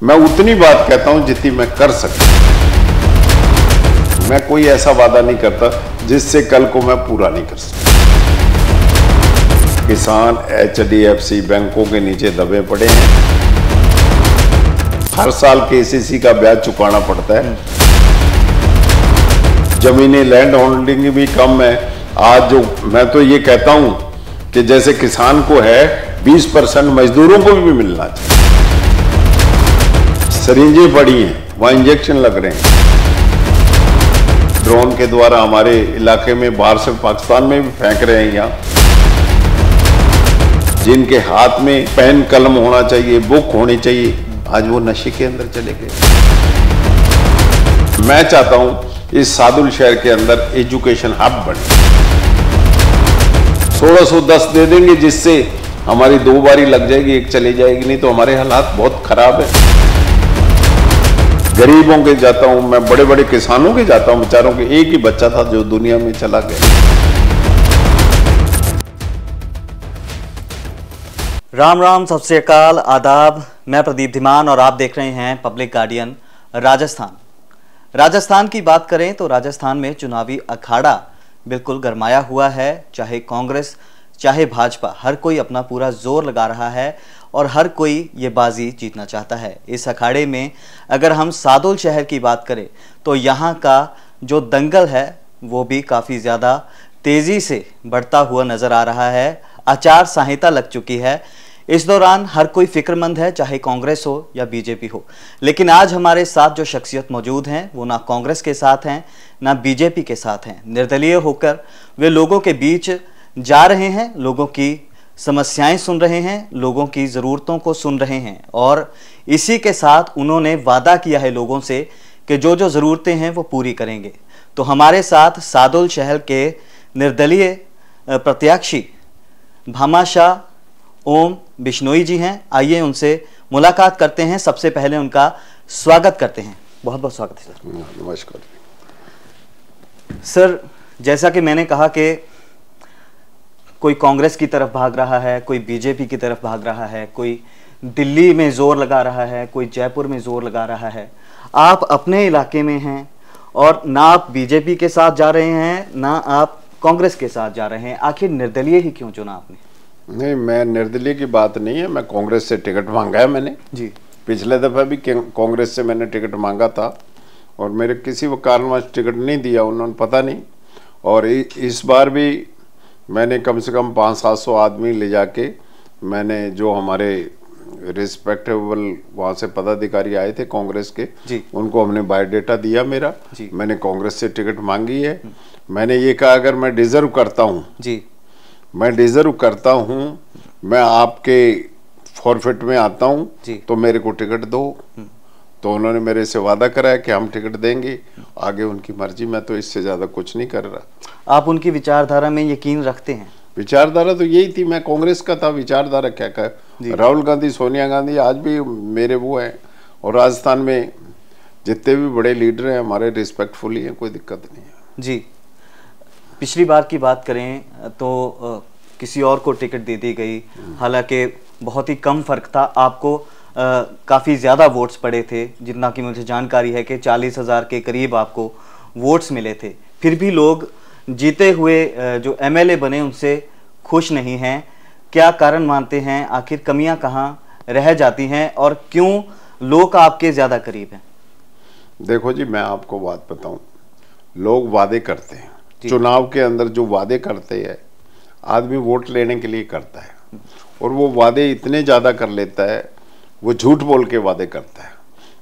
मैं उतनी बात कहता हूं जितनी मैं कर सकता हूं। मैं कोई ऐसा वादा नहीं करता जिससे कल को मैं पूरा नहीं कर सकता। किसान HDFC बैंकों के नीचे दबे पड़े हैं। हर साल KCC का ब्याज चुकाना पड़ता है। जमीनें लैंड होल्डिंग भी कम है। आज जो मैं तो ये कहता हूं कि जैसे किसान को है 20% मजदूरों को भी मिलना चाहिए। सरिंजें पड़ी हैं, वहां इंजेक्शन लग रहे हैं। ड्रोन के द्वारा हमारे इलाके में बाहर से पाकिस्तान में भी फेंक रहे हैं। यहाँ जिनके हाथ में पेन कलम होना चाहिए, बुक होनी चाहिए, आज वो नशे के अंदर चले गए। मैं चाहता हूं इस सादुल शहर के अंदर एजुकेशन हब बने। 1610 दे देंगे जिससे हमारी 2 बारी लग जाएगी, एक चली जाएगी, नहीं तो हमारे हालात बहुत खराब है। गरीबों के जाता हूं मैं, बड़े बड़े किसानों के जाता हूं, बेचारों के एक ही बच्चा था जो दुनिया में चला गया। राम राम, सत श्री अकाल, आदाब। मैं प्रदीप धीमान और आप देख रहे हैं पब्लिक गार्डियन राजस्थान। राजस्थान की बात करें तो राजस्थान में चुनावी अखाड़ा बिल्कुल गरमाया हुआ है। चाहे कांग्रेस चाहे भाजपा, हर कोई अपना पूरा जोर लगा रहा है और हर कोई ये बाजी जीतना चाहता है। इस अखाड़े में अगर हम सादुल शहर की बात करें तो यहाँ का जो दंगल है वो भी काफ़ी ज़्यादा तेज़ी से बढ़ता हुआ नज़र आ रहा है। आचार संहिता लग चुकी है। इस दौरान हर कोई फिक्रमंद है, चाहे कांग्रेस हो या बीजेपी हो। लेकिन आज हमारे साथ जो शख्सियत मौजूद हैं वो ना कांग्रेस के साथ हैं ना बीजेपी के साथ हैं। निर्दलीय होकर वे लोगों के बीच जा रहे हैं, लोगों की समस्याएं सुन रहे हैं, लोगों की ज़रूरतों को सुन रहे हैं और इसी के साथ उन्होंने वादा किया है लोगों से कि जो जो ज़रूरतें हैं वो पूरी करेंगे। तो हमारे साथ सादुल शहर के निर्दलीय प्रत्याशी भामाशाह ओम बिश्नोई जी हैं। आइए उनसे मुलाकात करते हैं। सबसे पहले उनका स्वागत करते हैं। बहुत बहुत स्वागत है सर। नमस्कार सर। जैसा कि मैंने कहा कि कोई कांग्रेस की तरफ भाग रहा है, कोई बीजेपी की तरफ भाग रहा है, कोई दिल्ली में जोर लगा रहा है, कोई जयपुर में जोर लगा रहा है। आप अपने इलाके में हैं और ना आप बीजेपी के साथ जा रहे हैं ना आप कांग्रेस के साथ जा रहे हैं। आखिर निर्दलीय ही क्यों चुना आपने? नहीं, मैं निर्दलीय की बात नहीं है। मैं कांग्रेस से टिकट मांगा है मैंने जी। पिछले दफा भी कांग्रेस से मैंने टिकट मांगा था और मेरे किसी वो कारणवश टिकट नहीं दिया उन्होंने, पता नहीं। और इस बार भी मैंने कम से कम 500-700 आदमी ले जाके, मैंने जो हमारे रिस्पेक्टेबल वहाँ से पदाधिकारी आए थे कांग्रेस के जी, उनको हमने बायोडेटा दिया मेरा। मैंने कांग्रेस से टिकट मांगी है। मैंने ये कहा अगर मैं डिजर्व करता हूँ जी, मैं डिजर्व करता हूँ, मैं आपके फॉरफिट में आता हूँ तो मेरे को टिकट दो। तो उन्होंने मेरे से वादा कराया कि हम टिकट देंगे। आगे उनकी मर्जी, मैं तो इससे ज्यादा कुछ नहीं कर रहा। आप उनकी विचारधारा में यकीन रखते हैं? विचारधारा तो यही थी, मैं कांग्रेस का था। विचारधारा क्या कहा, राहुल गांधी, सोनिया गांधी आज भी मेरे वो हैं और राजस्थान में जितने भी बड़े लीडर हैं हमारे रिस्पेक्टफुल ही हैं, कोई दिक्कत नहीं है जी। पिछली बार की बात करें तो किसी और को टिकट दे दी गई, हालांकि बहुत ही कम फर्क था। आपको काफ़ी ज़्यादा वोट्स पड़े थे, जितना कि मुझे जानकारी है कि 40,000 के करीब आपको वोट्स मिले थे। फिर भी लोग जीते हुए जो MLA बने उनसे खुश नहीं हैं। क्या कारण मानते हैं? आखिर कमियां कहाँ रह जाती हैं और क्यों लोग आपके ज़्यादा करीब हैं? देखो जी, मैं आपको बात बताऊं, लोग वादे करते हैं। चुनाव के अंदर जो वादे करते हैं आदमी वोट लेने के लिए करता है और वो वादे इतने ज़्यादा कर लेता है, वो झूठ बोल के वादे करता है।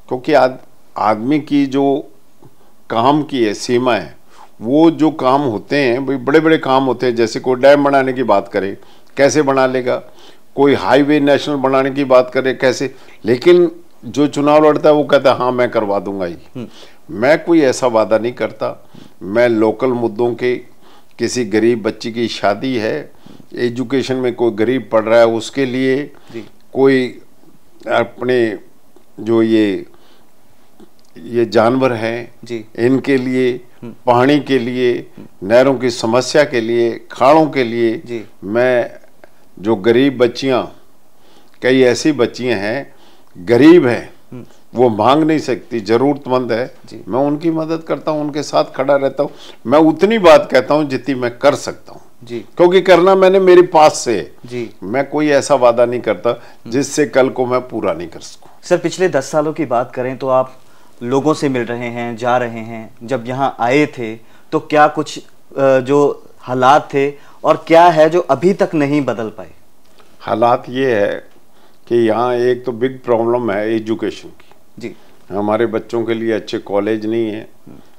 क्योंकि आदमी की जो काम की है सीमा है, वो जो काम होते हैं भाई बड़े बड़े काम होते हैं। जैसे कोई डैम बनाने की बात करे, कैसे बना लेगा? कोई हाईवे नेशनल बनाने की बात करे, कैसे? लेकिन जो चुनाव लड़ता है वो कहता है हाँ मैं करवा दूंगा ही। मैं कोई ऐसा वादा नहीं करता। मैं लोकल मुद्दों के, किसी गरीब बच्ची की शादी है, एजुकेशन में कोई गरीब पढ़ रहा है उसके लिए, कोई अपने जो ये जानवर हैं इनके लिए, पानी के लिए, नहरों की समस्या के लिए, खाड़ों के लिए, मैं जो गरीब बच्चियां, कई ऐसी बच्चियां हैं गरीब हैं वो मांग नहीं सकती, जरूरतमंद है, मैं उनकी मदद करता हूँ, उनके साथ खड़ा रहता हूँ। मैं उतनी बात कहता हूँ जितनी मैं कर सकता हूँ जी, क्योंकि करना मैंने मेरे पास से जी। मैं कोई ऐसा वादा नहीं करता जिससे कल को मैं पूरा नहीं कर सकूं। सर, पिछले 10 सालों की बात करें तो आप लोगों से मिल रहे हैं, जा रहे हैं। जब यहाँ आए थे तो क्या कुछ जो हालात थे और क्या है जो अभी तक नहीं बदल पाए? हालात ये है कि यहाँ एक तो बिग प्रॉब्लम है एजुकेशन की जी। हमारे बच्चों के लिए अच्छे कॉलेज नहीं है,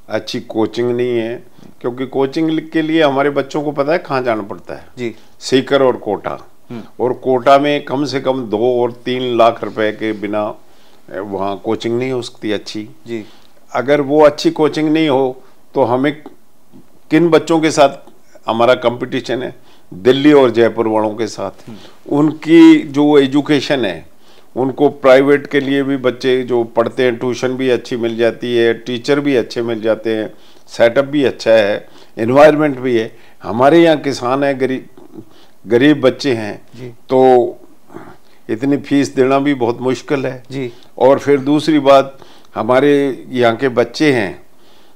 अच्छी कोचिंग नहीं है, क्योंकि कोचिंग के लिए हमारे बच्चों को पता है कहाँ जाना पड़ता है जी, सीकर और कोटा। और कोटा में कम से कम 2 और 3 लाख रुपए के बिना वहाँ कोचिंग नहीं हो सकती अच्छी जी। अगर वो अच्छी कोचिंग नहीं हो तो हमें किन बच्चों के साथ हमारा कंपटीशन है? दिल्ली और जयपुर वालों के साथ। उनकी जो एजुकेशन है, उनको प्राइवेट के लिए भी बच्चे जो पढ़ते हैं, ट्यूशन भी अच्छी मिल जाती है, टीचर भी अच्छे मिल जाते हैं, सेटअप भी अच्छा है, एनवायरनमेंट भी है। हमारे यहाँ किसान है, गरीब बच्चे हैं, तो इतनी फीस देना भी बहुत मुश्किल है जी। और फिर दूसरी बात, हमारे यहाँ के बच्चे हैं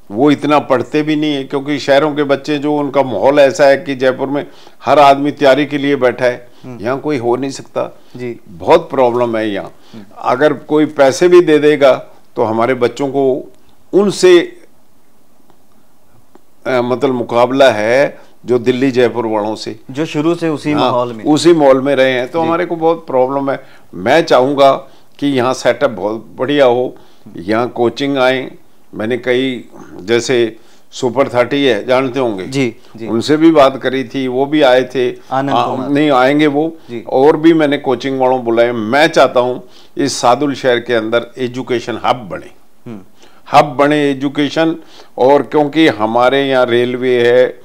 वो इतना पढ़ते भी नहीं है, क्योंकि शहरों के बच्चे जो उनका माहौल ऐसा है कि जयपुर में हर आदमी तैयारी के लिए बैठा है, यहाँ कोई हो नहीं सकता जी। बहुत प्रॉब्लम है यहाँ। अगर कोई पैसे भी दे देगा तो हमारे बच्चों को उनसे मतलब मुकाबला है जो दिल्ली जयपुर वालों से, जो शुरू से उसी माहौल में उसी माहौल में रहे हैं, तो हमारे को बहुत प्रॉब्लम है। मैं चाहूँगा कि यहाँ सेटअप बहुत बढ़िया हो, यहाँ कोचिंग आए। मैंने कई जैसे सुपर 30 है, जानते होंगे जी, जी। उनसे भी बात करी थी, वो भी आए थे, नहीं आएंगे वो, और भी मैंने कोचिंग वालों बुलाए। मैं चाहता हूँ इस सादुल शहर के अंदर एजुकेशन हब बने, हब बने एजुकेशन। और क्योंकि हमारे यहाँ रेलवे है,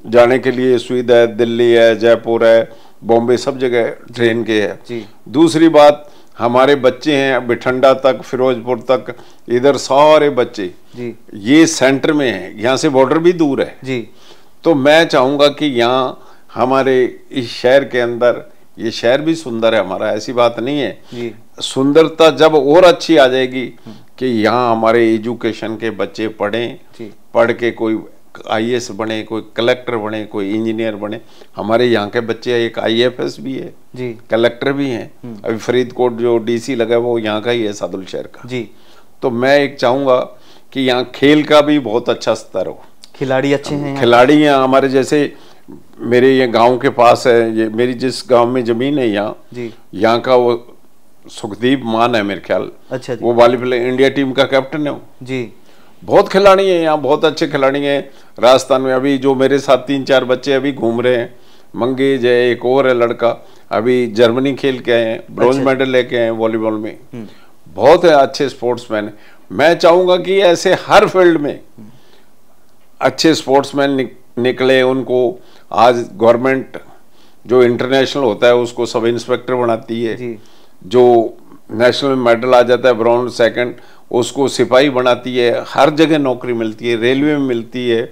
जाने के लिए सुविधा है, दिल्ली है, जयपुर है, बॉम्बे, सब जगह ट्रेन के है। दूसरी बात, हमारे बच्चे हैं बिठंडा तक, फिरोजपुर तक, इधर सारे बच्चे जी। ये सेंटर में है, यहाँ से बॉर्डर भी दूर है जी। तो मैं चाहूँगा कि यहाँ हमारे इस शहर के अंदर, ये शहर भी सुंदर है हमारा, ऐसी बात नहीं है जी। सुंदरता जब और अच्छी आ जाएगी कि यहाँ हमारे एजुकेशन के बच्चे पढ़ें, पढ़ के कोई IAS बने, कोई कलेक्टर बने, कोई इंजीनियर बने। हमारे यहाँ के बच्चे एक IAFS भी है जी, कलेक्टर भी हैं। अभी फरीदकोट जो DC लगा है वो यहाँ का ही है, सादुल शहर का जी। तो मैं एक चाहूँगा कि यहाँ खेल का भी बहुत अच्छा स्तर हो, खिलाड़ी अच्छे हैं, खिलाड़ी हैं हमारे। जैसे मेरे ये गांव के पास है, ये मेरी जिस गांव में जमीन है यहाँ जी, यहाँ का वो सुखदीप मान है मेरे ख्याल, अच्छा जी। वो वॉलीबॉल इंडिया टीम का कैप्टन है वो जी। बहुत खिलाड़ी हैं यहाँ, बहुत अच्छे खिलाड़ी हैं राजस्थान में। अभी जो मेरे साथ 3-4 बच्चे अभी घूम रहे हैं, मंगेज है, एक और है लड़का, अभी जर्मनी खेल के आए हैं, ब्रॉन्ज मेडल लेके आए हैं वॉलीबॉल में। बहुत है अच्छे स्पोर्ट्समैन। मैं चाहूँगा कि ऐसे हर फील्ड में अच्छे स्पोर्ट्समैन निकले। उनको आज गवर्नमेंट जो इंटरनेशनल होता है उसको सब इंस्पेक्टर बनाती है, जो नेशनल मेडल आ जाता है ब्रॉन्ज सेकंड उसको सिपाही बनाती है। हर जगह नौकरी मिलती है, रेलवे में मिलती है,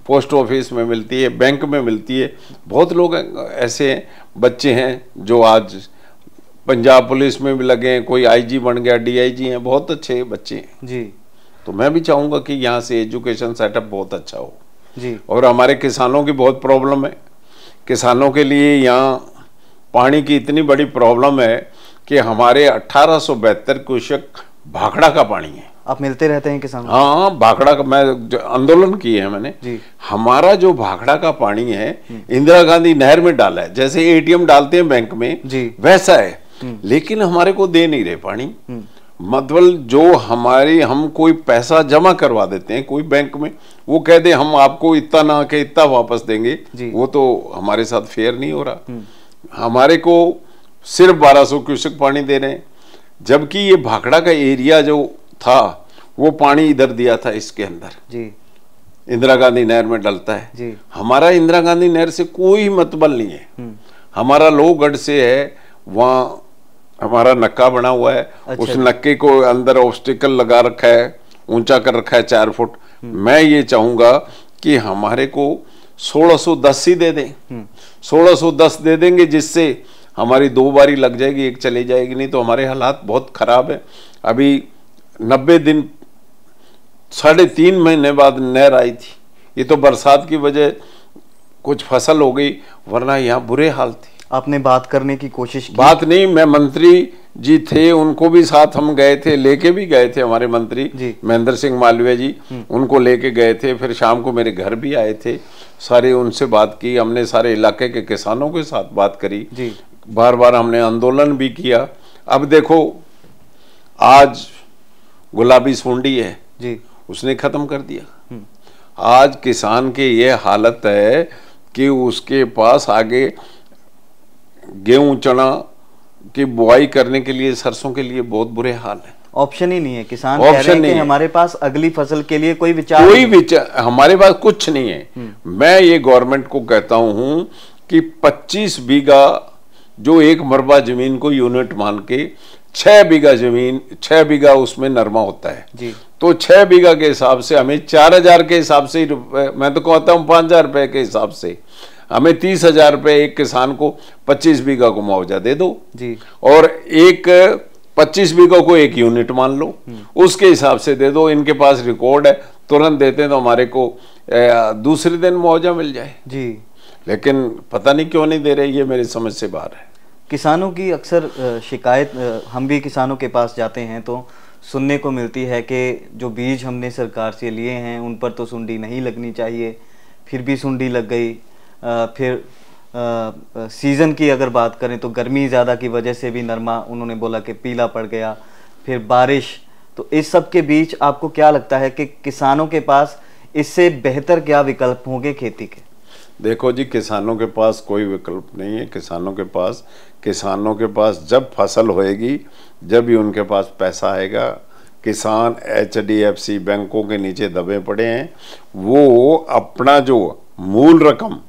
पोस्ट ऑफिस में मिलती है, बैंक में मिलती है। बहुत लोग ऐसे बच्चे हैं जो आज पंजाब पुलिस में भी लगे हैं, कोई IG बन गया, DIG हैं, बहुत अच्छे बच्चे हैं जी। तो मैं भी चाहूँगा कि यहाँ से एजुकेशन सेटअप बहुत अच्छा हो जी। और हमारे किसानों की बहुत प्रॉब्लम है, किसानों के लिए यहाँ पानी की इतनी बड़ी प्रॉब्लम है कि हमारे 1872 क्यूसेक भाखड़ा का पानी है। आप मिलते रहते हैं किसानों? हाँ, भाखड़ा का मैं आंदोलन किए हैं मैंने जी। हमारा जो भाखड़ा का पानी है इंदिरा गांधी नहर में डाला है, जैसे ATM डालते हैं बैंक में जी, वैसा है, लेकिन हमारे को दे नहीं रहे पानी। मतलब जो हमारी, हम कोई पैसा जमा करवा देते हैं कोई बैंक में, वो कह दे हम आपको इतना ना के इतना वापस देंगे, वो तो हमारे साथ फेयर नहीं हो रहा। हमारे को सिर्फ 1200 क्यूसेक पानी दे रहे हैं, जबकि ये भाखड़ा का एरिया जो था वो पानी इधर दिया था इसके अंदर जी, इंदिरा गांधी नहर में डलता है जी। हमारा इंदिरा गांधी नहर से कोई मतबल नहीं है, हमारा लोहगढ़ से है, वहाँ हमारा नक्का बना हुआ है। अच्छा, उस नक्के को अंदर ऑब्स्टिकल लगा रखा है, ऊंचा कर रखा है 4 फुट। मैं ये चाहूंगा कि हमारे को 1610 ही दे दें, 1610 दे देंगे, जिससे हमारी 2 बारी लग जाएगी, एक चली जाएगी, नहीं तो हमारे हालात बहुत खराब है। अभी 90 दिन 3.5 महीने बाद नहर आई थी। ये तो बरसात की वजह कुछ फसल हो गई, वरना यहाँ बुरे हाल थे। आपने बात करने की कोशिश की? बात नहीं, मैं मंत्री जी थे, उनको भी साथ हम गए थे, लेके भी गए थे हमारे मंत्री महेंद्र सिंह मालवीय जी, उनको लेके गए थे। फिर शाम को मेरे घर भी आए थे, सारे उनसे बात की हमने, सारे इलाके के किसानों के साथ बात करी, बार बार हमने आंदोलन भी किया। अब देखो आज गुलाबी सुंडी है जी, उसने खत्म कर दिया। आज किसान के ये हालत है कि उसके पास आगे गेहूं चना की बुआई करने के लिए, सरसों के लिए बहुत बुरे हाल है। ऑप्शन ही नहीं है। किसान कह रहे हैं कि हमारे पास अगली फसल के लिए कोई विचार हमारे पास कुछ नहीं है। मैं ये गवर्नमेंट को कहता हूं कि 25 बीघा जो एक मरबा जमीन को यूनिट मान के 6 बीघा जमीन, 6 बीघा उसमें नरमा होता है जी। तो 6 बीघा के हिसाब से हमें 4,000 के हिसाब से, मैं तो कहता हूँ 5,000 रुपए के हिसाब से हमें 30,000 रुपए एक किसान को 25 बीघा को मुआवजा दे दो जी। और एक 25 बीघा को एक यूनिट मान लो, उसके हिसाब से दे दो। इनके पास रिकॉर्ड है, तुरंत देते हैं तो हमारे को दूसरे दिन मुआवजा मिल जाए जी। लेकिन पता नहीं क्यों नहीं दे रहे, ये मेरी समझ से बाहर है। किसानों की अक्सर शिकायत, हम भी किसानों के पास जाते हैं तो सुनने को मिलती है कि जो बीज हमने सरकार से लिए हैं उन पर तो सुंडी नहीं लगनी चाहिए, फिर भी सुंडी लग गई। फिर सीज़न की अगर बात करें तो गर्मी ज़्यादा की वजह से भी नरमा उन्होंने बोला कि पीला पड़ गया, फिर बारिश। तो इस सब के बीच आपको क्या लगता है कि किसानों के पास इससे बेहतर क्या विकल्प होंगे खेती के? देखो जी, किसानों के पास कोई विकल्प नहीं है। किसानों के पास जब फसल होएगी, जब ही उनके पास पैसा आएगा। किसान HDFC बैंकों के नीचे दबे पड़े हैं, वो अपना जो मूल रकम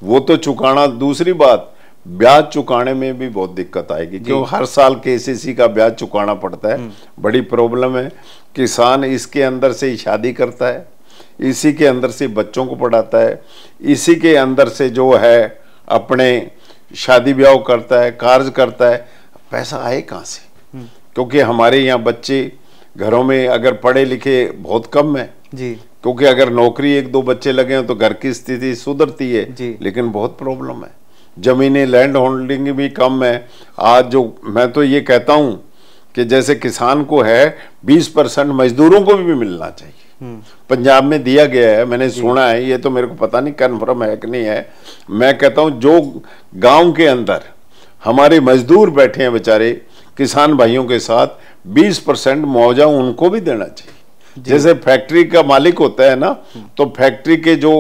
वो तो चुकाना, दूसरी बात ब्याज चुकाने में भी बहुत दिक्कत आएगी, क्यों हर साल KCC का ब्याज चुकाना पड़ता है, बड़ी प्रॉब्लम है। किसान इसके अंदर से ही शादी करता है, इसी के अंदर से बच्चों को पढ़ाता है, इसी के अंदर से जो है अपने शादी ब्याह करता है, कार्य करता है। पैसा आए कहाँ से? क्योंकि हमारे यहाँ बच्चे घरों में अगर पढ़े लिखे बहुत कम है जी, क्योंकि अगर नौकरी 1-2 बच्चे लगे हैं तो घर की स्थिति सुधरती है जी। लेकिन बहुत प्रॉब्लम है, जमीनें लैंड होल्डिंग भी कम है। आज जो मैं तो ये कहता हूँ कि जैसे किसान को है 20% मजदूरों को भी मिलना चाहिए। पंजाब में दिया गया है, मैंने सुना है, ये तो मेरे को पता नहीं कन्फर्म है कि नहीं है। मैं कहता हूँ जो गांव के अंदर हमारे मजदूर बैठे हैं बेचारे किसान भाइयों के साथ, 20% मुआवजा उनको भी देना चाहिए। जैसे फैक्ट्री का मालिक होता है ना, तो फैक्ट्री के जो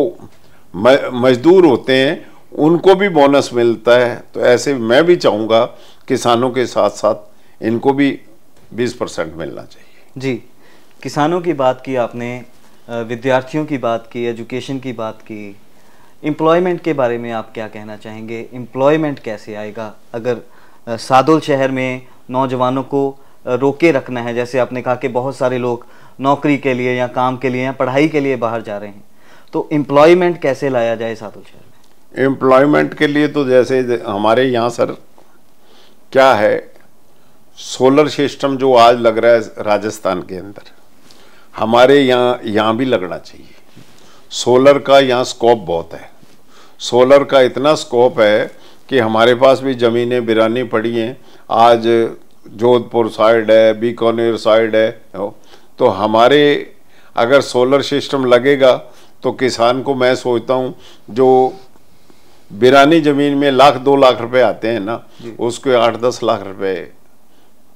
मजदूर होते हैं उनको भी बोनस मिलता है। तो ऐसे मैं भी चाहूँगा किसानों के साथ साथ इनको भी 20% मिलना चाहिए जी। किसानों की बात की आपने, विद्यार्थियों की बात की, एजुकेशन की बात की, एम्प्लॉयमेंट के बारे में आप क्या कहना चाहेंगे? एम्प्लॉयमेंट कैसे आएगा अगर सादुल शहर में नौजवानों को रोके रखना है? जैसे आपने कहा कि बहुत सारे लोग नौकरी के लिए या काम के लिए या पढ़ाई के लिए बाहर जा रहे हैं, तो एम्प्लॉयमेंट कैसे लाया जाए सादुल शहर में? एम्प्लॉयमेंट के लिए तो जैसे हमारे यहाँ सर क्या है, सोलर सिस्टम जो आज लग रहा है राजस्थान के अंदर, हमारे यहाँ भी लगना चाहिए। सोलर का यहाँ स्कोप बहुत है, सोलर का इतना स्कोप है कि हमारे पास भी ज़मीनें बिरानी पड़ी हैं। आज जोधपुर साइड है, बीकानेर साइड है, तो हमारे अगर सोलर सिस्टम लगेगा तो किसान को, मैं सोचता हूँ जो बिरानी ज़मीन में 1-2 लाख रुपए आते हैं ना, उसके 8-10 लाख रुपए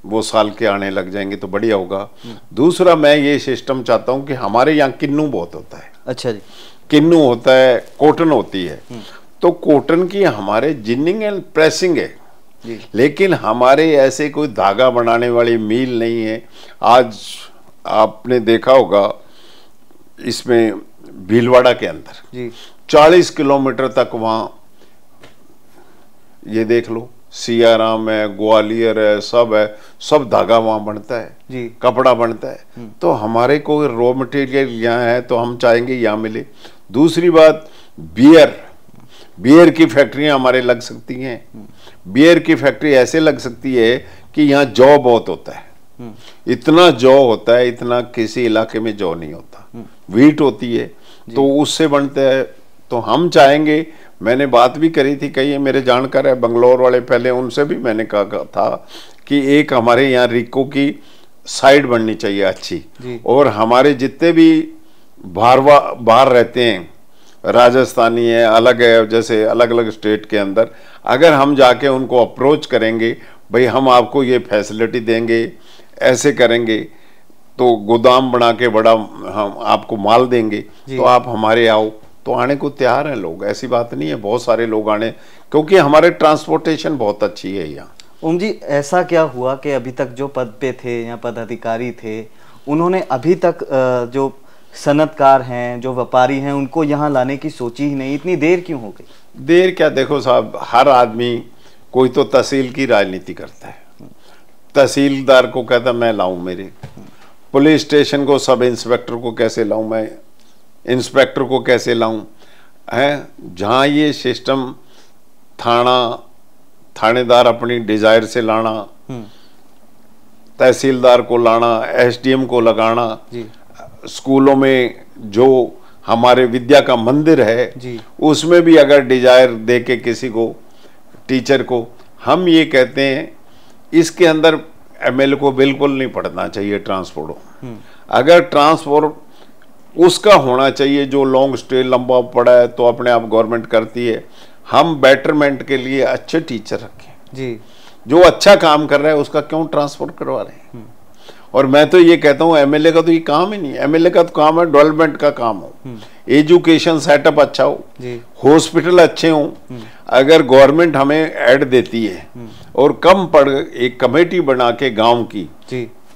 वो साल के आने लग जाएंगे तो बढ़िया होगा। दूसरा मैं ये सिस्टम चाहता हूँ कि हमारे यहाँ किन्नू बहुत होता है। अच्छा जी। किन्नू होता है, कॉटन होती है, तो कॉटन की हमारे जिनिंग एंड प्रेसिंग है, लेकिन हमारे ऐसे कोई धागा बनाने वाली मिल नहीं है। आज आपने देखा होगा इसमें भीलवाड़ा के अंदर 40 किलोमीटर तक वहाँ, ये देख लो, सियाराम है, ग्वालियर है, सब धागा वहाँ बनता है जी, कपड़ा बनता है। तो हमारे को रॉ मटेरियल यहाँ है तो हम चाहेंगे यहाँ मिले। दूसरी बात, बियर की फैक्ट्रियाँ हमारे लग सकती हैं। बियर की फैक्ट्री ऐसे लग सकती है कि यहाँ जौ बहुत होता है, इतना जौ होता है, इतना किसी इलाके में जौ नहीं होता। वीट होती है तो उससे बनते हैं। तो हम चाहेंगे, मैंने बात भी करी थी, कई मेरे जानकार है बंगलोर वाले, पहले उनसे भी मैंने कहा था कि एक हमारे यहाँ रिको की साइड बननी चाहिए अच्छी, और हमारे जितने भी बाहर रहते हैं, राजस्थानी है, अलग है, जैसे अलग अलग स्टेट के अंदर, अगर हम जाके उनको अप्रोच करेंगे, भाई हम आपको ये फैसिलिटी देंगे, ऐसे करेंगे, तो गोदाम बना के बड़ा हम आपको माल देंगे, तो आप हमारे आओ, तो आने को तैयार हैं लोग। ऐसी बात नहीं है, बहुत सारे लोग आने, क्योंकि हमारे ट्रांसपोर्टेशन बहुत अच्छी है यहाँ। ओम जी, ऐसा क्या हुआ कि अभी तक जो पद पे थे या पदाधिकारी थे, उन्होंने अभी तक जो सनतकार हैं, जो व्यापारी हैं, उनको यहाँ लाने की सोची ही नहीं? इतनी देर क्यों हो गई? देर क्या, देखो साहब, हर आदमी कोई तो तहसील की राजनीति करता है, तहसीलदार को कहता मैं लाऊं, मेरे पुलिस स्टेशन को, सब इंस्पेक्टर को कैसे लाऊं, मैं इंस्पेक्टर को कैसे लाऊं, है जहां ये सिस्टम थानेदार अपनी डिजायर से लाना, तहसीलदार को लाना, एसडीएम को लगाना, स्कूलों में जो हमारे विद्या का मंदिर है उसमें भी अगर डिजायर दे के किसी को, टीचर को, हम ये कहते हैं इसके अंदर एमएलए को बिल्कुल नहीं पढ़ना चाहिए ट्रांसपोर्ट। अगर ट्रांसपोर्ट उसका होना चाहिए जो लॉन्ग स्टे लंबा पड़ा है तो अपने आप गवर्नमेंट करती है। हम बेटरमेंट के लिए अच्छे टीचर रखें जी, जो अच्छा काम कर रहा है उसका क्यों ट्रांसपोर्ट करवा रहे हैं। और मैं तो ये कहता हूँ एमएलए का तो ये काम ही नहीं, एमएलए का तो काम है डेवलपमेंट का काम हो, एजुकेशन सेटअप अच्छा हो, हॉस्पिटल अच्छे हो। अगर गवर्नमेंट हमें ऐड देती है और कम पड़ एक कमेटी बना के गांव की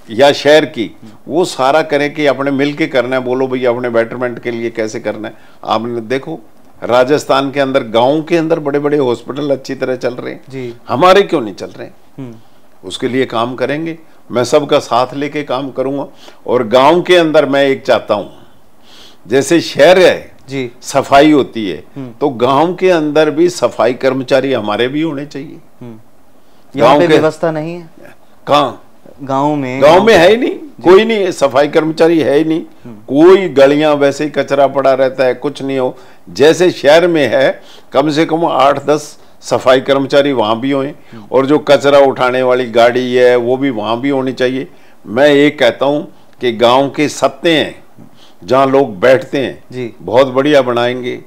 या शहर की, वो सारा करें कि अपने मिल के करना है, बोलो भैया अपने बेटरमेंट के लिए कैसे करना है। आपने देखो राजस्थान के अंदर गांव के अंदर बड़े बड़े हॉस्पिटल अच्छी तरह चल रहे हैं, हमारे क्यों नहीं चल रहे हैं? उसके लिए काम करेंगे, मैं सबका साथ लेके काम करूंगा। और गांव के अंदर मैं एक चाहता हूं, जैसे शहर है जी सफाई होती है, तो गांव के अंदर भी सफाई कर्मचारी हमारे भी होने चाहिए। यहाँ पे व्यवस्था नहीं है? कहाँ? गांव में है ही नहीं, कोई नहीं, सफाई कर्मचारी है ही नहीं। कोई गलियां वैसे ही कचरा पड़ा रहता है, कुछ नहीं हो। जैसे शहर में है कम से कम 8-10 सफाई कर्मचारी वहां भी हों, और जो कचरा उठाने वाली गाड़ी है वो भी वहां भी होनी चाहिए। मैं ये कहता हूं कि गांव के सत्ते हैं जहां लोग बैठते हैं बहुत बढ़िया बनाएंगे।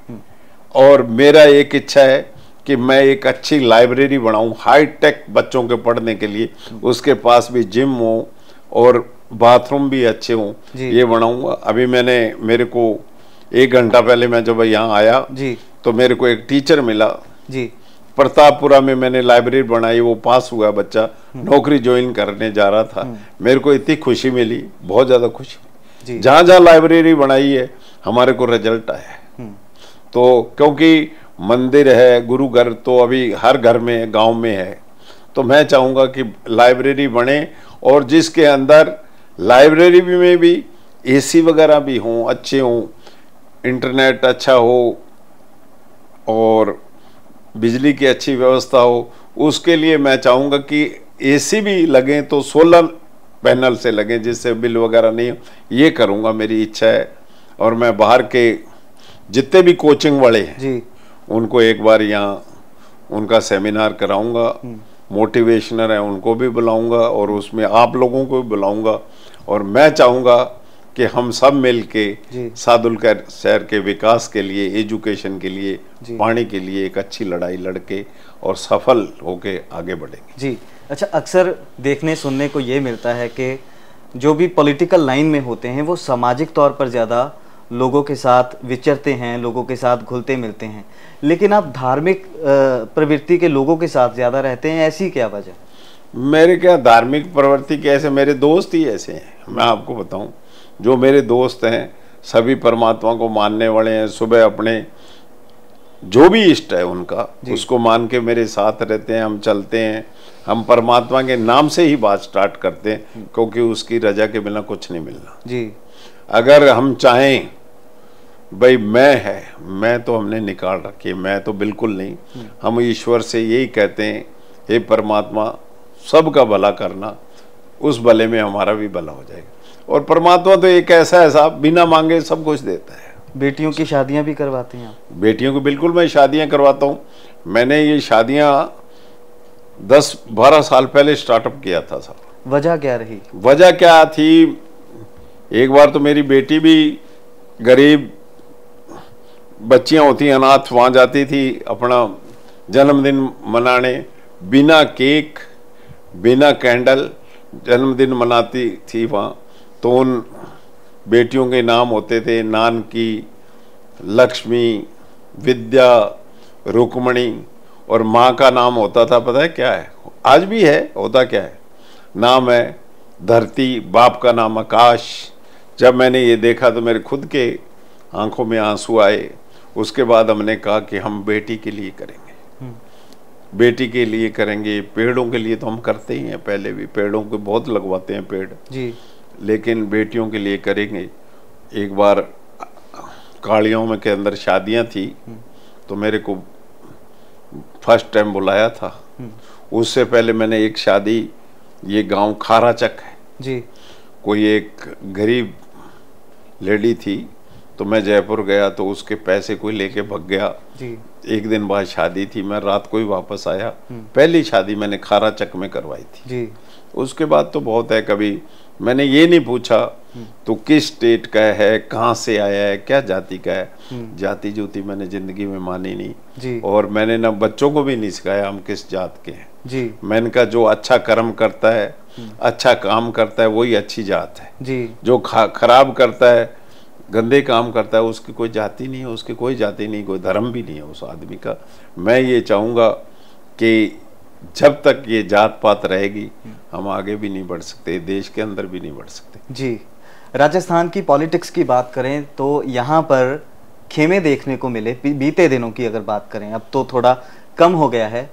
और मेरा एक इच्छा है कि मैं एक अच्छी लाइब्रेरी बनाऊं, हाई टेक बच्चों के पढ़ने के लिए, उसके पास भी जिम हो और बाथरूम भी अच्छे हों, ये बनाऊंगा। अभी मेरे को 1 घंटा पहले मैं जब यहाँ आया तो मेरे को एक टीचर मिला प्रतापपुरा में, मैंने लाइब्रेरी बनाई, वो पास हुआ बच्चा, नौकरी ज्वाइन करने जा रहा था। मेरे को इतनी खुशी मिली, बहुत ज्यादा खुशी। जहां जहां लाइब्रेरी बनाई है हमारे को रिजल्ट आया है। तो क्योंकि मंदिर है, गुरु घर तो अभी हर घर में, गांव में है, तो मैं चाहूंगा कि लाइब्रेरी बने, और जिसके अंदर लाइब्रेरी में भी एसी वगैरह भी हों, अच्छे हों, इंटरनेट अच्छा हो और बिजली की अच्छी व्यवस्था हो। उसके लिए मैं चाहूंगा कि एसी भी लगे तो सोलर पैनल से लगे, जिससे बिल वगैरह नहीं हो। ये करूंगा, मेरी इच्छा है। और मैं बाहर के जितने भी कोचिंग वाले हैं उनको एक बार यहाँ उनका सेमिनार कराऊंगा, मोटिवेशनर है उनको भी बुलाऊंगा, और उसमें आप लोगों को भी बुलाऊंगा। और मैं चाहूंगा कि हम सब मिलके सादुल शहर के विकास के लिए, एजुकेशन के लिए, पानी के लिए एक अच्छी लड़ाई लड़के और सफल होके आगे बढ़ेंगे। जी अच्छा, अक्सर देखने सुनने को ये मिलता है कि जो भी पॉलिटिकल लाइन में होते हैं वो सामाजिक तौर पर ज़्यादा लोगों के साथ विचरते हैं, लोगों के साथ घुलते मिलते हैं, लेकिन आप धार्मिक प्रवृत्ति के लोगों के साथ ज़्यादा रहते हैं, ऐसी क्या वजह? मेरे क्या धार्मिक प्रवृत्ति के, ऐसे मेरे दोस्त ही ऐसे हैं। मैं आपको बताऊं, जो मेरे दोस्त हैं सभी परमात्मा को मानने वाले हैं। सुबह अपने जो भी इष्ट है उनका उसको मान के मेरे साथ रहते हैं, हम चलते हैं। हम परमात्मा के नाम से ही बात स्टार्ट करते हैं, क्योंकि उसकी रजा के बिना कुछ नहीं मिलना जी। अगर हम चाहें भाई मैं तो हमने निकाल रखी है, मैं तो बिल्कुल नहीं। हम ईश्वर से यही कहते हैं, हे परमात्मा सबका भला करना, उस भले में हमारा भी भला हो जाएगा। और परमात्मा तो एक ऐसा है साहब, बिना मांगे सब कुछ देता है। बेटियों की शादियां भी करवाते हैं आप? बेटियों को बिल्कुल मैं शादियां करवाता हूँ। मैंने ये शादियां 10-12 साल पहले स्टार्टअप किया था साहब। वजह क्या रही? वजह क्या थी, एक बार तो मेरी बेटी भी गरीब बच्चियां होती हैं अनाथ, वहाँ जाती थी अपना जन्मदिन मनाने, बिना केक बिना कैंडल जन्मदिन मनाती थी वहाँ। तो उन बेटियों के नाम होते थे नानकी, लक्ष्मी, विद्या, रुक्मणी, और माँ का नाम होता था पता है क्या है, आज भी है, होता क्या है, नाम है धरती, बाप का नाम आकाश। जब मैंने ये देखा तो मेरे खुद के आंखों में आंसू आए। उसके बाद हमने कहा कि हम बेटी के लिए करेंगे, बेटी के लिए करेंगे। पेड़ों के लिए तो हम करते ही हैं, पहले भी पेड़ों को बहुत लगवाते हैं पेड़ जी, लेकिन बेटियों के लिए करेंगे। एक बार कालियों में के अंदर शादियां थी तो मेरे को फर्स्ट टाइम बुलाया था। उससे पहले मैंने एक शादी, ये गांव खाराचक है जी, कोई एक गरीब लेडी थी, तो मैं जयपुर गया तो उसके पैसे कोई लेके भग गया जी, एक दिन बाद शादी थी, मैं रात को ही वापस आया। पहली शादी मैंने खाराचक में करवाई थी जी। उसके बाद तो बहुत है, कभी मैंने ये नहीं पूछा तो किस स्टेट का है, कहाँ से आया है, क्या जाति का है। जाति जूती मैंने जिंदगी में मानी नहीं जी। और मैंने ना बच्चों को भी नहीं सिखाया हम किस जात के हैं जी। मैंने कहा जो अच्छा कर्म करता है, अच्छा काम करता है, वही अच्छी जात है जी। जो खराब करता है, गंदे काम करता है, उसकी कोई जाति नहीं है, उसकी कोई जाति नहीं, कोई धर्म भी नहीं है उस आदमी का। मैं ये चाहूँगा कि जब तक ये जात पात रहेगी हम आगे भी नहीं बढ़ सकते, देश के अंदर भी नहीं बढ़ सकते। जी, राजस्थान की पॉलिटिक्स की बात करें तो यहाँ पर खेमे देखने को मिले बीते दिनों की अगर बात करें, अब तो थोड़ा कम हो गया है।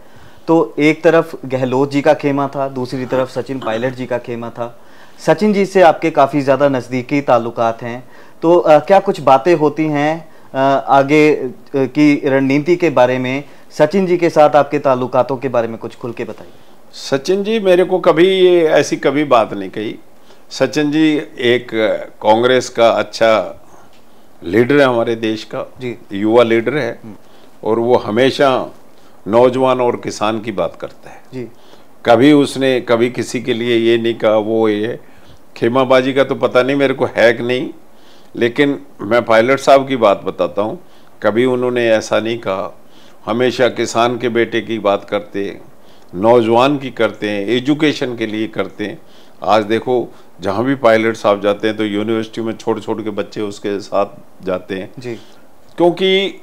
तो एक तरफ गहलोत जी का खेमा था, दूसरी तरफ सचिन पायलट जी का खेमा था। सचिन जी से आपके काफ़ी ज़्यादा नज़दीकी ताल्लुकात हैं, तो क्या कुछ बातें होती हैं आगे की रणनीति के बारे में? सचिन जी के साथ आपके ताल्लुकातों के बारे में कुछ खुल के बताइए। सचिन जी मेरे को कभी ये ऐसी कभी बात नहीं कही। सचिन जी एक कांग्रेस का अच्छा लीडर है हमारे देश का, युवा लीडर है और वो हमेशा नौजवान और किसान की बात करता है जी। कभी उसने कभी किसी के लिए ये नहीं कहा वो ये खेमाबाजी का तो पता नहीं मेरे को है कि नहीं, लेकिन मैं पायलट साहब की बात बताता हूँ, कभी उन्होंने ऐसा नहीं कहा। हमेशा किसान के बेटे की बात करते हैं, नौजवान की करते हैं, एजुकेशन के लिए करते हैं। आज देखो जहाँ भी पायलट साहब जाते हैं तो यूनिवर्सिटी में छोटे छोटे के बच्चे उसके साथ जाते हैं जी। क्योंकि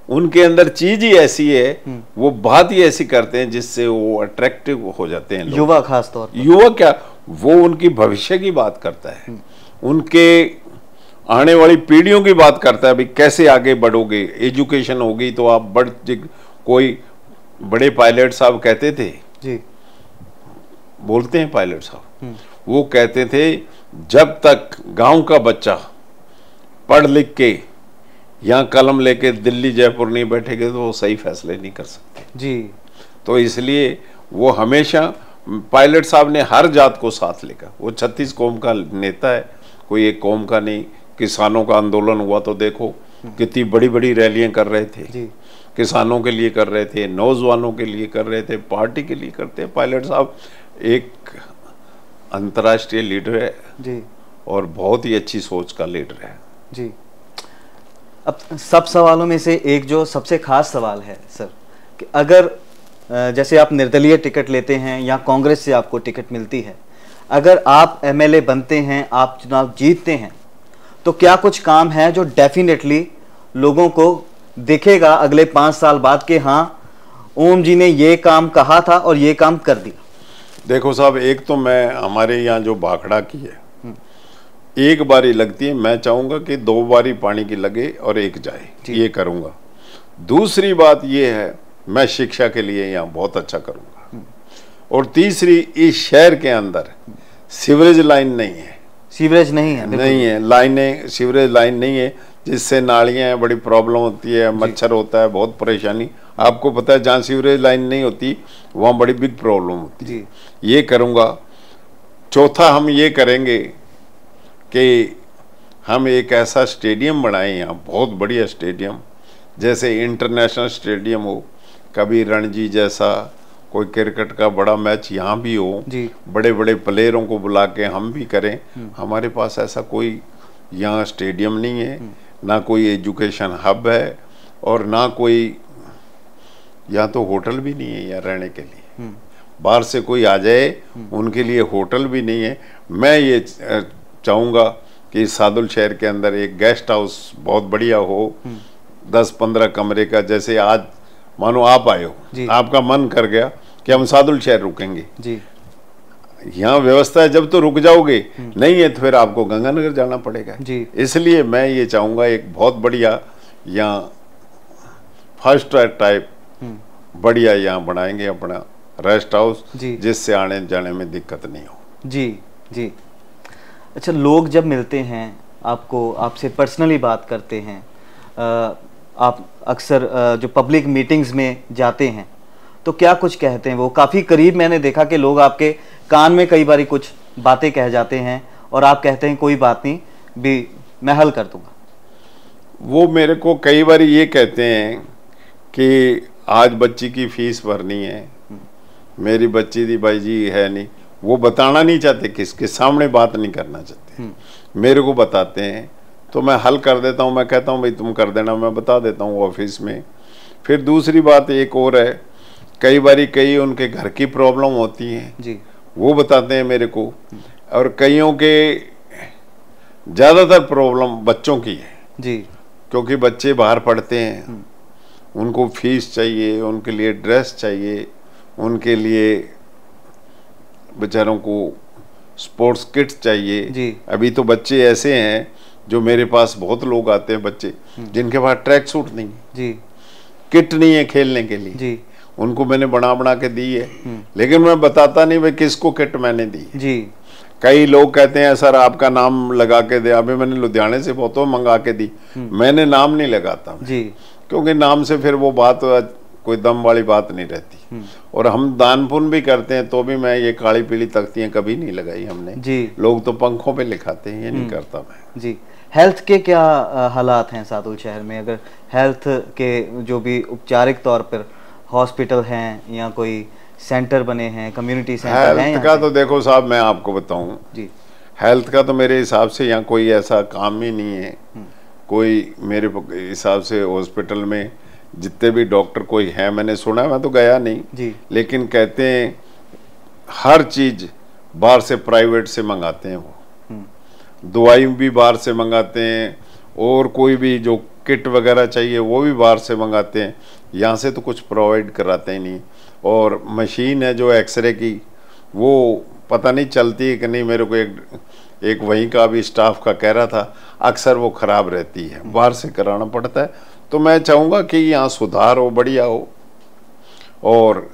उनके अंदर चीज ही ऐसी है, वो बात ही ऐसी करते हैं जिससे वो अट्रैक्टिव हो जाते हैं लोग। युवा खास तौर पर, युवा क्या, वो उनकी भविष्य की बात करता है, उनके आने वाली पीढ़ियों की बात करता है, भाई कैसे आगे बढ़ोगे, एजुकेशन होगी तो आप बढ़। कोई बड़े पायलट साहब कहते थे जी, बोलते हैं पायलट साहब, वो कहते थे जब तक गांव का बच्चा पढ़ लिख के यहाँ कलम लेके दिल्ली जयपुर नहीं बैठेगे तो वो सही फैसले नहीं कर सकते जी। तो इसलिए वो हमेशा, पायलट साहब ने हर जात को साथ लेकर, वो 36 कौम का नेता है, कोई एक कौम का नहीं। किसानों का आंदोलन हुआ तो देखो कितनी बड़ी बड़ी रैलियां कर रहे थे जी। किसानों के लिए कर रहे थे, नौजवानों के लिए कर रहे थे, पार्टी के लिए करते हैं। पायलट साहब एक अंतर्राष्ट्रीय लीडर है जी और बहुत ही अच्छी सोच का लीडर है जी। अब सब सवालों में से एक जो सबसे खास सवाल है सर, कि अगर जैसे आप निर्दलीय टिकट लेते हैं या कांग्रेस से आपको टिकट मिलती है, अगर आप एमएलए बनते हैं, आप चुनाव जीतते हैं, तो क्या कुछ काम है जो डेफिनेटली लोगों को दिखेगा अगले 5 साल बाद कि हाँ ओम जी ने ये काम कहा था और ये काम कर दिया? देखो साहब, एक तो मैं हमारे यहाँ जो भाखड़ा की है, एक बारी लगती है, मैं चाहूंगा कि 2 बारी पानी की लगे और एक जाए, ये करूंगा। दूसरी बात ये है, मैं शिक्षा के लिए यहाँ बहुत अच्छा करूंगा। और तीसरी, इस शहर के अंदर सीवरेज लाइन नहीं है, सीवरेज नहीं है, नहीं है लाइनें, सीवरेज लाइन नहीं है, जिससे नालियाँ हैं, बड़ी प्रॉब्लम होती है, मच्छर होता है, बहुत परेशानी। आपको पता है जहाँ सीवरेज लाइन नहीं होती वहाँ बड़ी बिग प्रॉब्लम होती है। ये करूँगा। चौथा हम ये करेंगे कि हम एक ऐसा स्टेडियम बनाएं यहाँ, बहुत बढ़िया स्टेडियम, जैसे इंटरनेशनल स्टेडियम हो, कभी रणजी जैसा कोई क्रिकेट का बड़ा मैच यहाँ भी हो, बड़े बड़े प्लेयरों को बुला के हम भी करें। हमारे पास ऐसा कोई यहाँ स्टेडियम नहीं है, ना कोई एजुकेशन हब है, और ना कोई यहाँ तो होटल भी नहीं है यहाँ रहने के लिए। बाहर से कोई आ जाए उनके लिए होटल भी नहीं है। मैं ये चाहूँगा कि सादुल शहर के अंदर एक गेस्ट हाउस बहुत बढ़िया हो, 10-15 कमरे का। जैसे आज मानो आप आए हो, आपका मन कर गया कि हम सादुल शहर रुकेंगे जी, यहाँ व्यवस्था है, जब तो रुक जाओगे, नहीं है तो फिर आपको गंगानगर जाना पड़ेगा जी। इसलिए मैं ये चाहूँगा एक बहुत बढ़िया यहाँ फर्स्ट टाइप बढ़िया यहाँ बनाएंगे अपना रेस्ट हाउस, जिससे आने जाने में दिक्कत नहीं हो। जी जी। अच्छा, लोग जब मिलते हैं आपको, आपसे पर्सनली बात करते हैं, आप अक्सर जो पब्लिक मीटिंग्स में जाते हैं तो क्या कुछ कहते हैं? वो काफ़ी करीब मैंने देखा कि लोग आपके कान में कई बारी कुछ बातें कह जाते हैं और आप कहते हैं कोई बात नहीं भी, मैं हल कर दूंगा। वो मेरे को कई बार ये कहते हैं कि आज बच्ची की फीस भरनी है, मेरी बच्ची दी भाई जी है नहीं, वो बताना नहीं चाहते, किसके सामने बात नहीं करना चाहते, मेरे को बताते हैं तो मैं हल कर देता हूँ। मैं कहता हूँ भाई तुम कर देना, मैं बता देता हूँ ऑफिस में। फिर दूसरी बात एक और है, कई बारी कई उनके घर की प्रॉब्लम होती है जी, वो बताते हैं मेरे को, और कईयों के ज़्यादातर प्रॉब्लम बच्चों की है जी, क्योंकि बच्चे बाहर पढ़ते हैं, उनको फीस चाहिए, उनके लिए ड्रेस चाहिए, उनके लिए बेचारों को स्पोर्ट्स किट्स चाहिए जी। अभी तो बच्चे ऐसे हैं जो मेरे पास बहुत लोग आते हैं, बच्चे जिनके पास ट्रैक सूट नहीं जी, किट नहीं है खेलने के लिए जी, उनको मैंने बना के दी है, लेकिन मैं बताता नहीं भाई किसको किट मैंने दी जी। कई लोग कहते हैं सर आपका नाम लगा के दे, अभी मैंने लुधियाने से फोटो मंगा के दी, मैंने नाम नहीं लगाता जी, क्योंकि नाम से फिर वो बात कोई दम वाली बात नहीं रहती। और हम दान पुण्य भी करते हैं तो भी मैं ये काली पीली तख्तियां कभी नहीं लगाई हमने जी। लोग तो पंखों पे लिखाते हैं, ये नहीं करता मैं जी। हेल्थ के क्या हालात हैं सादुल शहर में? अगर हेल्थ के जो भी औपचारिक तौर पर हॉस्पिटल हैं या कोई सेंटर बने हैं, कम्युनिटी सेंटर हैं? हेल्थ का तो देखो साहब मैं आपको बताऊं जी, हेल्थ का तो मेरे हिसाब से यहाँ कोई ऐसा काम ही नहीं है। कोई मेरे हिसाब से हॉस्पिटल में जितने भी डॉक्टर कोई है, मैंने सुना, मैं तो गया नहीं जी, लेकिन कहते हैं हर चीज बाहर से प्राइवेट से मंगाते हैं, वो दवाई भी बाहर से मंगाते हैं, और कोई भी जो किट वगैरह चाहिए वो भी बाहर से मंगाते हैं, यहाँ से तो कुछ प्रोवाइड कराते ही नहीं। और मशीन है जो एक्सरे की, वो पता नहीं चलती है कि नहीं, मेरे को एक वहीं का भी स्टाफ का कह रहा था, अक्सर वो खराब रहती है, बाहर से कराना पड़ता है। तो मैं चाहूँगा कि यहाँ सुधार हो, बढ़िया हो, और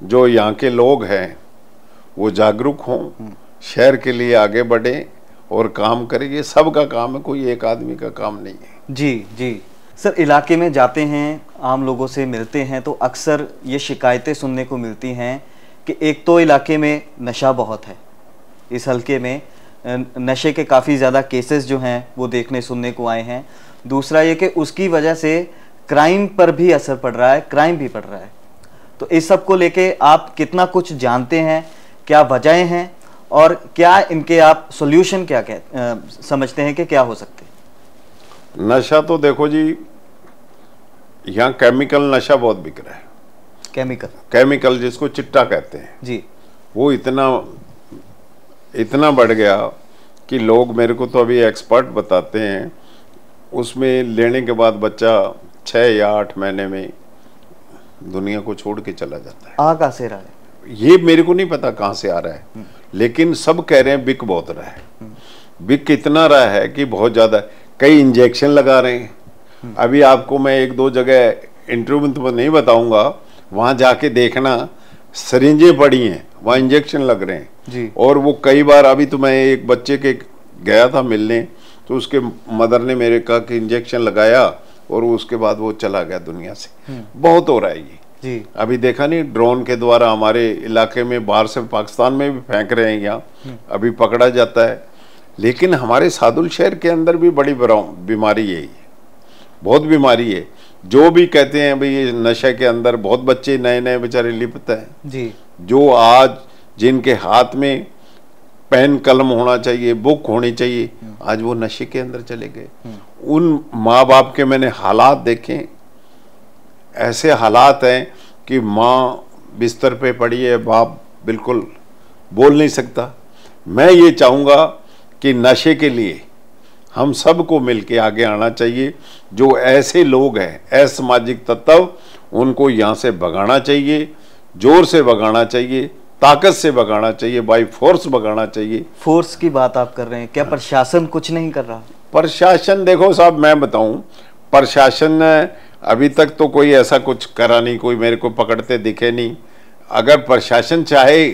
जो यहाँ के लोग हैं वो जागरूक हों, शहर के लिए आगे बढ़े और काम करें। ये सबका काम है, कोई एक आदमी का काम नहीं है जी जी। सर, इलाके में जाते हैं, आम लोगों से मिलते हैं तो अक्सर ये शिकायतें सुनने को मिलती हैं कि एक तो इलाके में नशा बहुत है, इस हल्के में नशे के काफ़ी ज़्यादा केसेस जो हैं वो देखने सुनने को आए हैं। दूसरा ये कि उसकी वजह से क्राइम पर भी असर पड़ रहा है, क्राइम भी बढ़ रहा है। तो इस सब को लेके आप कितना कुछ जानते हैं, क्या वजहें हैं और क्या इनके आप सॉल्यूशन क्या समझते हैं कि क्या हो सकते हैं? नशा तो देखो जी, यहाँ केमिकल नशा बहुत बिक रहा है। केमिकल जिसको चिट्टा कहते हैं जी, वो इतना बढ़ गया कि लोग, मेरे को तो अभी एक्सपर्ट बताते हैं, उसमें लेने के बाद बच्चा 6 या 8 महीने में दुनिया को छोड़ के चला जाता है। कहाँ से रहा है ये मेरे को नहीं पता कहाँ से आ रहा है, लेकिन सब कह रहे हैं बिक बहुत रहा है। बिक इतना रहा है कि बहुत ज़्यादा, कई इंजेक्शन लगा रहे हैं। अभी आपको मैं 1-2 जगह इंटरव्यू में तो नहीं बताऊंगा, वहाँ जाके देखना, सरिंजें पड़ी हैं, वहाँ इंजेक्शन लग रहे हैं जी। और वो कई बार, अभी तो मैं एक बच्चे के गया था मिलने, तो उसके मदर ने मेरे कहा कि इंजेक्शन लगाया और उसके बाद वो चला गया दुनिया से। बहुत हो रहा है ये। जी। अभी देखा नहीं, ड्रोन के द्वारा हमारे इलाके में बाहर से पाकिस्तान में भी फेंक रहे हैं, यहाँ अभी पकड़ा जाता है। लेकिन हमारे सादुल शहर के अंदर भी बड़ी बीमारी है, बहुत बीमारी है। जो भी कहते हैं भाई ये नशे के अंदर बहुत बच्चे नए नए बेचारे लिप्त हैं जी। जो आज जिनके हाथ में पेन कलम होना चाहिए, बुक होनी चाहिए, आज वो नशे के अंदर चले गए। उन माँ बाप के मैंने हालात देखे, ऐसे हालात हैं कि माँ बिस्तर पे पड़ी है, बाप बिल्कुल बोल नहीं सकता। मैं ये चाहूँगा कि नशे के लिए हम सबको मिलके आगे आना चाहिए। जो ऐसे लोग हैं असामाजिक तत्व, उनको यहाँ से भगाना चाहिए, जोर से भगाना चाहिए, ताकत से भगाना चाहिए, बाई फोर्स भगाना चाहिए। फोर्स की बात आप कर रहे हैं, क्या प्रशासन कुछ नहीं कर रहा? प्रशासन देखो साहब, मैं बताऊं, प्रशासन ने अभी तक तो कोई ऐसा कुछ करा नहीं, कोई मेरे को पकड़ते दिखे नहीं। अगर प्रशासन चाहे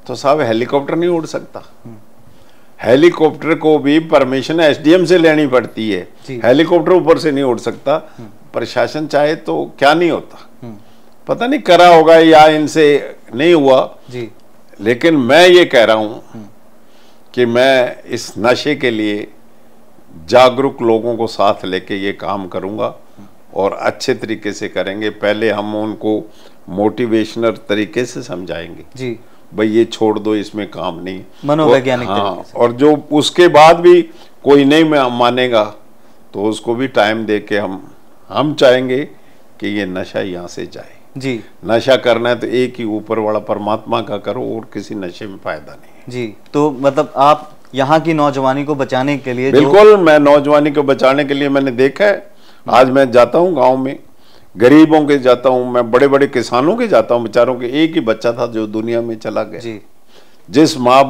तो साहब हेलीकॉप्टर नहीं उड़ सकता। हेलीकॉप्टर को भी परमिशन एसडीएम से लेनी पड़ती है, हेलीकॉप्टर ऊपर से नहीं उड़ सकता। प्रशासन चाहे तो क्या नहीं होता, पता नहीं करा होगा या इनसे नहीं हुआ जी। लेकिन मैं ये कह रहा हूं कि मैं इस नशे के लिए जागरूक लोगों को साथ लेके ये काम करूंगा और अच्छे तरीके से करेंगे। पहले हम उनको मोटिवेशनल तरीके से समझाएंगे जी, भाई ये छोड़ दो, इसमें काम नहीं, मनोवैज्ञानिक हाँ। और जो उसके बाद भी कोई नहीं मानेगा तो उसको भी टाइम दे के हम चाहेंगे कि ये नशा यहाँ से जाए जी। नशा करना है तो एक ही ऊपर वाला परमात्मा का करो, और किसी नशे में फायदा नहीं है जी। तो मतलब आप यहाँ की नौजवानी को बचाने के लिए? बिल्कुल, मैं नौजवानी को बचाने के लिए मैंने देखा है, आज मैं जाता हूँ गाँव में, गरीबों के जाता हूँ, मैं बड़े बड़े किसानों के जाता हूँ, बेचारों के एक ही बच्चा था जो दुनिया में चला गया जी। जिस माँ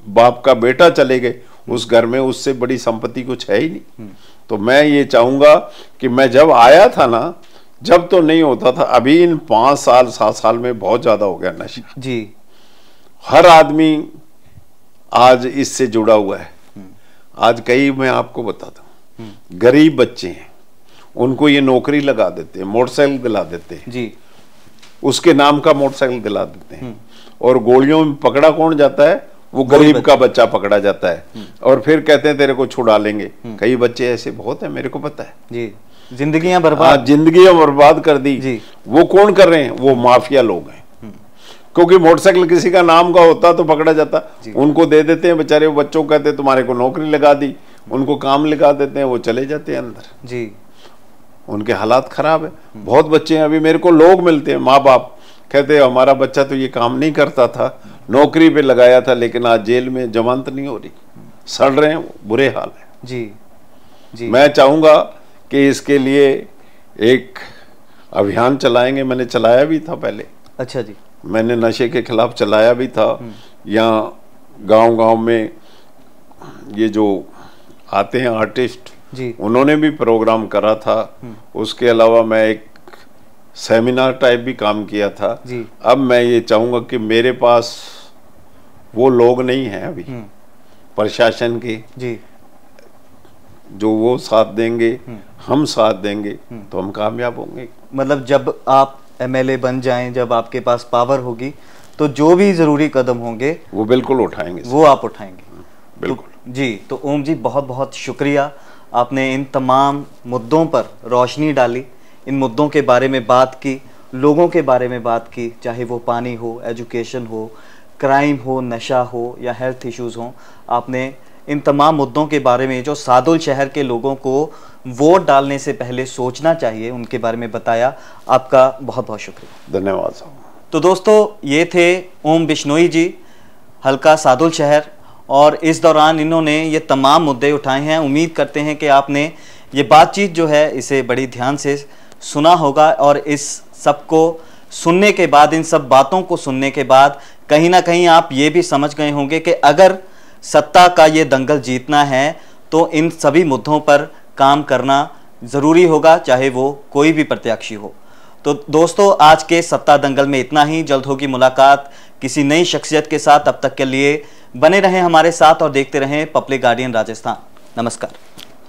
बाप का बेटा चले गए उस घर में उससे बड़ी संपत्ति कुछ है ही नहीं। तो मैं ये चाहूंगा कि मैं जब आया था ना, जब तो नहीं होता था, अभी इन 5 साल 7 साल में बहुत ज्यादा हो गया नशा जी। हर आदमी आज इससे जुड़ा हुआ है। आज कई मैं आपको बताता हूँ, गरीब बच्चे हैं, उनको ये नौकरी लगा देते हैं, मोटरसाइकिल दिला देते हैं जी, उसके नाम का मोटरसाइकिल दिला देते हैं, और गोलियों में पकड़ा कौन जाता है? वो गरीब का बच्चा पकड़ा जाता है, और फिर कहते हैं तेरे को छुड़ा लेंगे। कई बच्चे ऐसे बहुत है, मेरे को पता है जी, जिंदगियां बर्बाद, जिंदगियां बर्बाद कर दी जी। वो कौन कर रहे हैं? वो माफिया लोग हैं, क्योंकि मोटरसाइकिल किसी का नाम का होता तो पकड़ा जाता, उनको दे देते हैं बेचारे बच्चों, कहते तुम्हारे को नौकरी लगा दी, उनको काम लगा देते हैं, वो चले जाते हैं अंदर जी। उनके हालात खराब है। बहुत बच्चे हैं, अभी मेरे को लोग मिलते हैं, माँ बाप कहते हैं हमारा बच्चा तो ये काम नहीं करता था, नौकरी पे लगाया था, लेकिन आज जेल में जमानत नहीं हो रही, सड़ रहे हैं, बुरे हाल है जी जी। मैं चाहूंगा कि इसके लिए एक अभियान चलाएंगे, मैंने चलाया भी था पहले। अच्छा जी। मैंने नशे के खिलाफ चलाया भी था। यहाँ गांव-गांव में ये जो आते हैं आर्टिस्ट जी, उन्होंने भी प्रोग्राम करा था। उसके अलावा मैं एक सेमिनार टाइप भी काम किया था जी। अब मैं ये चाहूंगा कि मेरे पास वो लोग नहीं हैं अभी प्रशासन के जी, जो वो साथ देंगे, हम साथ देंगे तो हम कामयाब होंगे। मतलब जब आप एमएलए बन जाएं, जब आपके पास पावर होगी, तो जो भी जरूरी कदम होंगे वो बिल्कुल उठाएंगे, वो आप उठाएंगे बिल्कुल तो, जी। तो ओम जी, बहुत बहुत शुक्रिया, आपने इन तमाम मुद्दों पर रोशनी डाली, इन मुद्दों के बारे में बात की, लोगों के बारे में बात की, चाहे वो पानी हो, एजुकेशन हो, क्राइम हो, नशा हो या हेल्थ इश्यूज़ हो। आपने इन तमाम मुद्दों के बारे में, जो सादुल शहर के लोगों को वोट डालने से पहले सोचना चाहिए, उनके बारे में बताया। आपका बहुत बहुत शुक्रिया, धन्यवाद साहब। तो दोस्तों, ये थे ओम बिश्नोई जी, हल्का सादुल शहर, और इस दौरान इन्होंने ये तमाम मुद्दे उठाए हैं। उम्मीद करते हैं कि आपने ये बातचीत जो है इसे बड़ी ध्यान से सुना होगा, और इस सब को सुनने के बाद, इन सब बातों को सुनने के बाद कहीं ना कहीं आप ये भी समझ गए होंगे कि अगर सत्ता का ये दंगल जीतना है तो इन सभी मुद्दों पर काम करना ज़रूरी होगा, चाहे वो कोई भी प्रत्याशी हो। तो दोस्तों, आज के सत्ता दंगल में इतना ही। जल्द होगी मुलाकात किसी नई शख्सियत के साथ। तब तक के लिए बने रहें हमारे साथ और देखते रहें पब्लिक गार्डियन राजस्थान। नमस्कार।